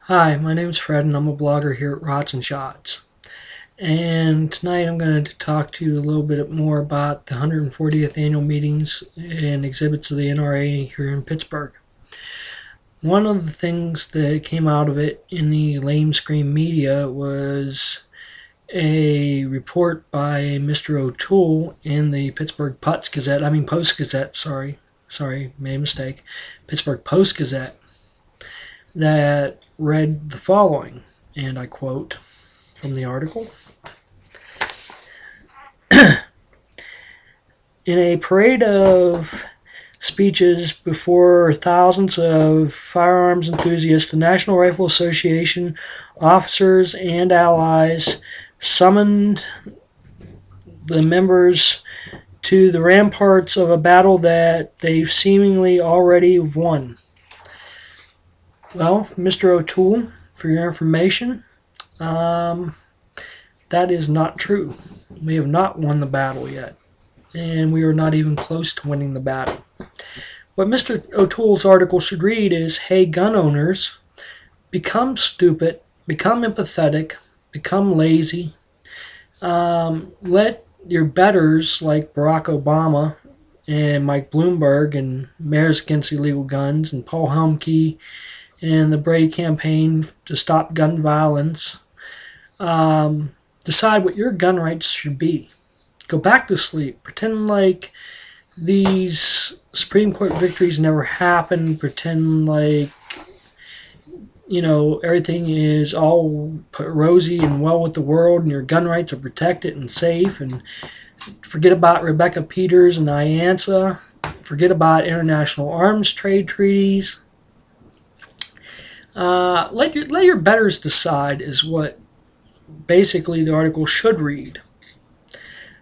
Hi, my name's Fred and I'm a blogger here at Rots and Shots. And tonight I'm going to talk to you a little bit more about the 140th annual meetings and exhibits of the NRA here in Pittsburgh. One of the things that came out of it in the Lamescream media was a report by Mr. O'Toole in the Pittsburgh Post Gazette, sorry, made a mistake, Pittsburgh Post Gazette, that read the following, and I quote from the article. In a parade of speeches before thousands of firearms enthusiasts, the National Rifle Association officers and allies summoned the members to the ramparts of a battle that they've seemingly already won. Well, Mr. O'Toole, for your information, that is not true. We have not won the battle yet, and we are not even close to winning the battle. What Mr. O'Toole's article should read is, hey, gun owners, become stupid, become empathetic, become lazy. Let your betters like Barack Obama and Mike Bloomberg and Mayors Against Illegal Guns and Paul Helmke and the Brady campaign to stop gun violence decide what your gun rights should be. Go back to sleep. Pretend like these Supreme Court victories never happened. Pretend like, everything is all rosy and well with the world and your gun rights are protected and safe. And forget about Rebecca Peters and IANSA. Forget about international arms trade treaties. Let your betters decide is what basically the article should read.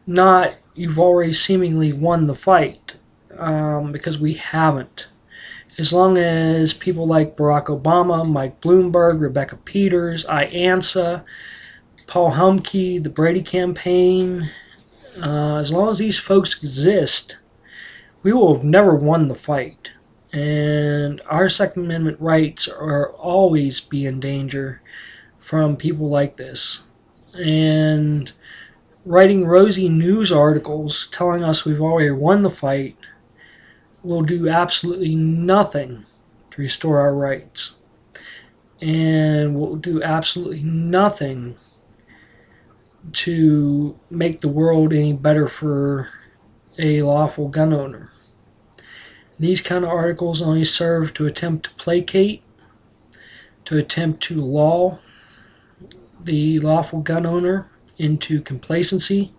Not, you've already seemingly won the fight, because we haven't. As long as people like Barack Obama, Mike Bloomberg, Rebecca Peters, IANSA, Paul Helmke, the Brady campaign, as long as these folks exist, we will have never won the fight. And our Second Amendment rights are always be in danger from people like this. And writing rosy news articles telling us we've already won the fight will do absolutely nothing to restore our rights. And will do absolutely nothing to make the world any better for a lawful gun owner. These kind of articles only serve to attempt to placate, to attempt to lull the lawful gun owner into complacency,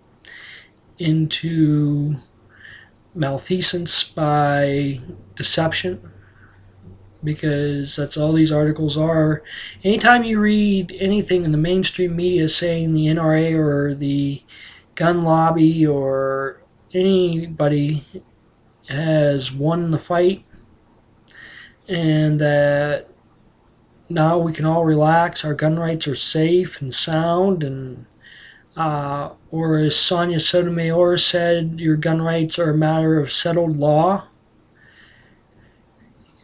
into malfeasance by deception, because that's all these articles are. Anytime you read anything in the mainstream media saying the NRA or the gun lobby or anybody has won the fight and that now we can all relax, our gun rights are safe and sound, and or as Sonia Sotomayor said, your gun rights are a matter of settled law,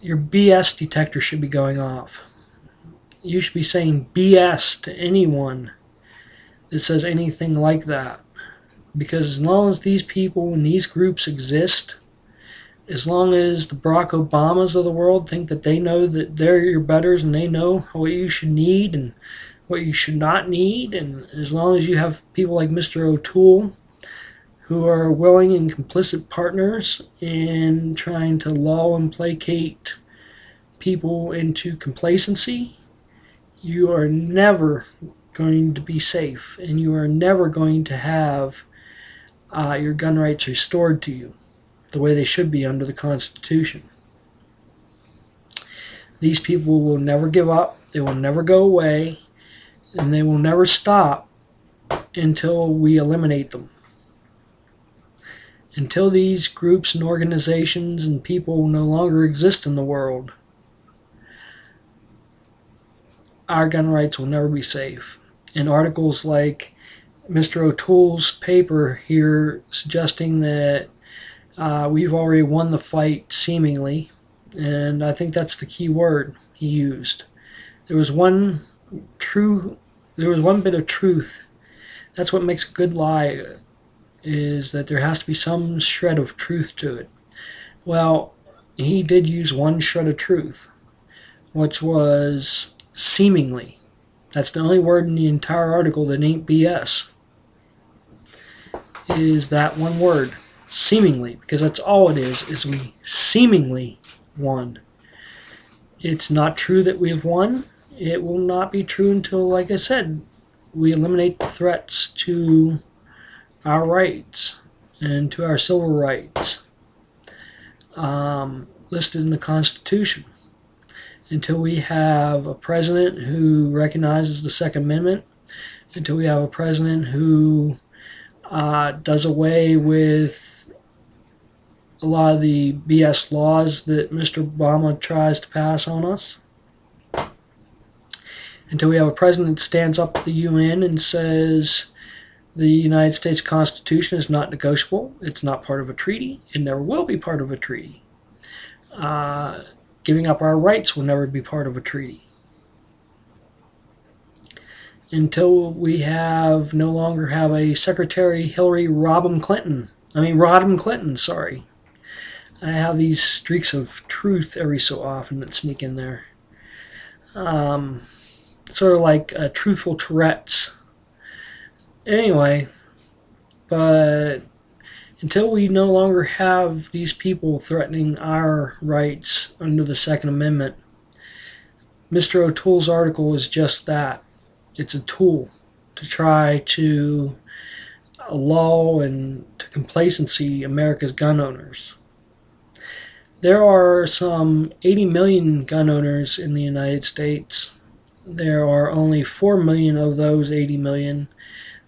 your BS detector should be going off. You should be saying BS to anyone that says anything like that, because as long as these people and these groups exist, as long as the Barack Obamas of the world think that they know that they're your betters and they know what you should need and what you should not need, and as long as you have people like Mr. O'Toole who are willing and complicit partners in trying to lull and placate people into complacency, you are never going to be safe, and you are never going to have your gun rights restored to you the way they should be under the Constitution. These people will never give up, they will never go away, and they will never stop until we eliminate them. Until these groups and organizations and people no longer exist in the world, our gun rights will never be safe. And articles like Mr. O'Toole's paper here suggesting that we've already won the fight, seemingly, and I think that's the key word he used. There was one true. There was one bit of truth. That's what makes a good lie, is that there has to be some shred of truth to it. Well, he did use one shred of truth, which was seemingly. That's the only word in the entire article that ain't BS. Is that one word, seemingly, because that's all it is we seemingly won. It's not true that we have won. It will not be true until, like I said, we eliminate the threats to our rights and to our civil rights listed in the Constitution. Until we have a president who recognizes the Second Amendment, until we have a president who does away with a lot of the BS laws that Mr. Obama tries to pass on us, until we have a president that stands up to the UN and says the United States Constitution is not negotiable, it's not part of a treaty, it never will be part of a treaty. Giving up our rights will never be part of a treaty. Until we no longer have a Secretary Hillary Rodham Clinton, sorry. I have these streaks of truth every so often that sneak in there. Sort of like truthful Tourette's. Anyway, but until we no longer have these people threatening our rights under the Second Amendment, Mr. O'Toole's article is just that. It's a tool to try to lull and to complacency America's gun owners. There are some 80 million gun owners in the United States. There are only 4 million of those 80 million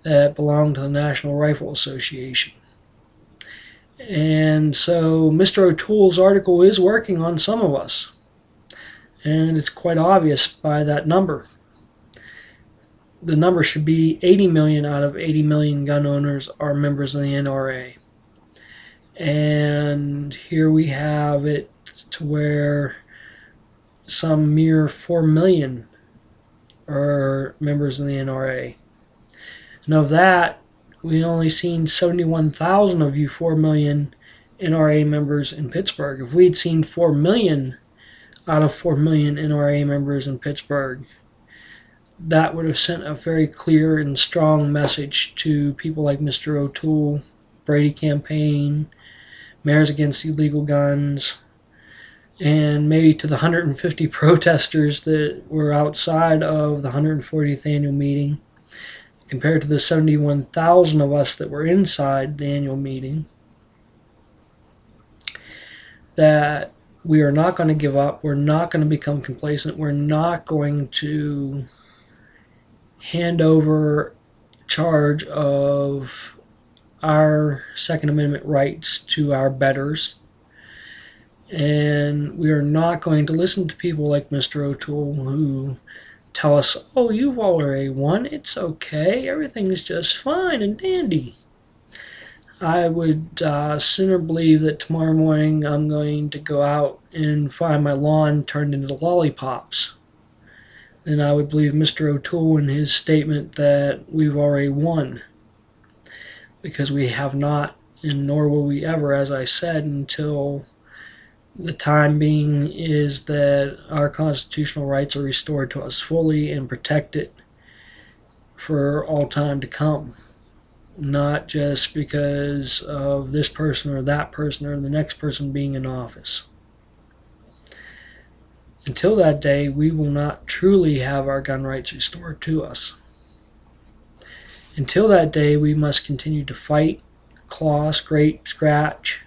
that belong to the National Rifle Association. And so Mr. O'Toole's article is working on some of us. And it's quite obvious by that number. The number should be 80 million out of 80 million gun owners are members of the NRA. And here we have it to where some mere 4 million are members of the NRA. And of that, we only seen 71,000 of you 4 million NRA members in Pittsburgh. If we'd seen 4 million out of 4 million NRA members in Pittsburgh, that would have sent a very clear and strong message to people like Mr. O'Toole, Brady campaign, Mayors Against Illegal Guns, and maybe to the 150 protesters that were outside of the 140th annual meeting, compared to the 71,000 of us that were inside the annual meeting, that we are not going to give up, we're not going to become complacent, we're not going to hand over charge of our Second Amendment rights to our betters. And we are not going to listen to people like Mr. O'Toole who tell us, oh, you've already won, it's okay, everything is just fine and dandy. I would sooner believe that tomorrow morning I'm going to go out and find my lawn turned into lollipops than I would believe Mr. O'Toole in his statement that we've already won. Because we have not, and nor will we ever, as I said, until the time being is that our constitutional rights are restored to us fully and protected for all time to come. Not just because of this person or that person or the next person being in office. Until that day, we will not truly have our gun rights restored to us. Until that day, we must continue to fight, claw, scrape, scratch,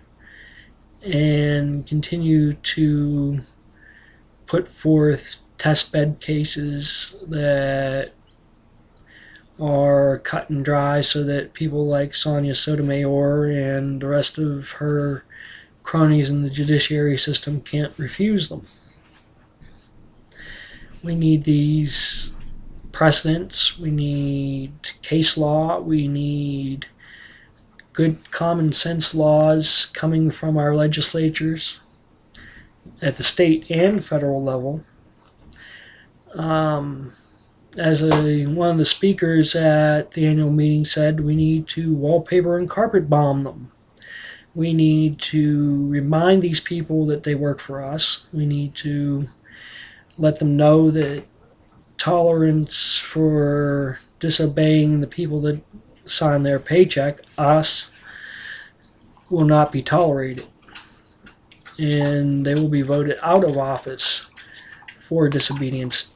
and continue to put forth test bed cases that are cut and dry so that people like Sonia Sotomayor and the rest of her cronies in the judiciary system can't refuse them. We need these precedents, we need case law, we need good common sense laws coming from our legislatures at the state and federal level As one of the speakers at the annual meeting said, we need to wallpaper and carpet bomb them. We need to remind these people that they work for us. We need to let them know that tolerance for disobeying the people that sign their paycheck, us, will not be tolerated. And they will be voted out of office for disobedience.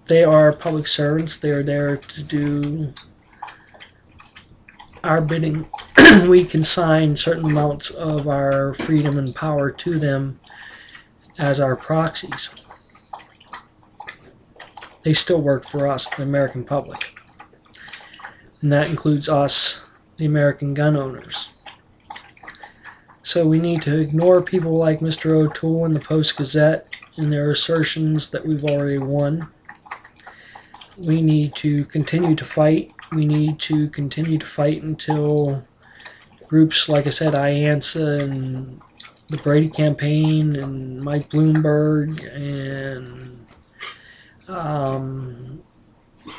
They are public servants. They are there to do our bidding. We consign certain amounts of our freedom and power to them as our proxies. They still work for us, the American public. And that includes us, the American gun owners. So we need to ignore people like Mr. O'Toole and the Post-Gazette and their assertions that we've already won. We need to continue to fight. We need to continue to fight until groups, like I said, IANSA and the Brady campaign and Mike Bloomberg and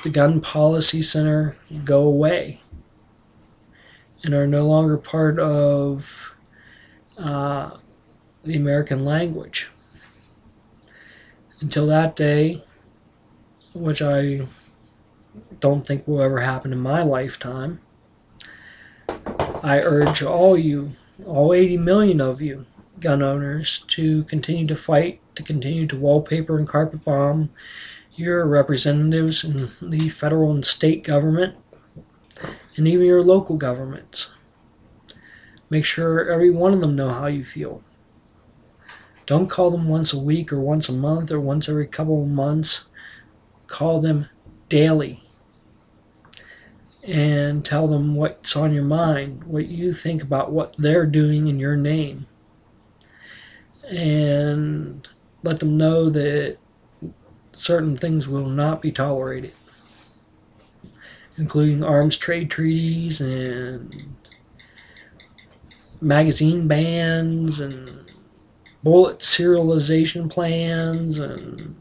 the Gun Policy Center go away and are no longer part of the American language. Until that day, which I don't think will ever happen in my lifetime, I urge all you, all 80 million of you gun owners, to continue to fight, to continue to wallpaper and carpet bomb your representatives in the federal and state government, and even your local governments. Make sure every one of them know how you feel. Don't call them once a week or once a month or once every couple of months. Call them daily and tell them what's on your mind, what you think about what they're doing in your name, and let them know that certain things will not be tolerated, including arms trade treaties and magazine bans and bullet serialization plans and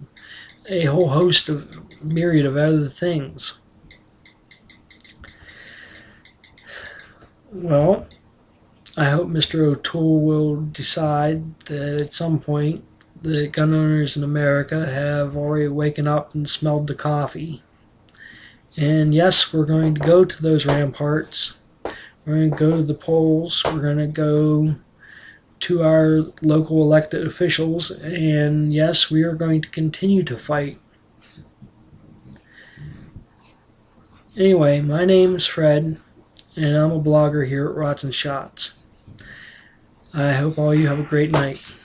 a whole host of myriad of other things. Well, I hope Mr. O'Toole will decide that at some point the gun owners in America have already waken up and smelled the coffee. And yes, we're going to go to those ramparts. We're going to go to the polls. We're going to go to our local elected officials. And yes, we are going to continue to fight. Anyway, my name is Fred, and I'm a blogger here at Rods and Shots. I hope all you have a great night.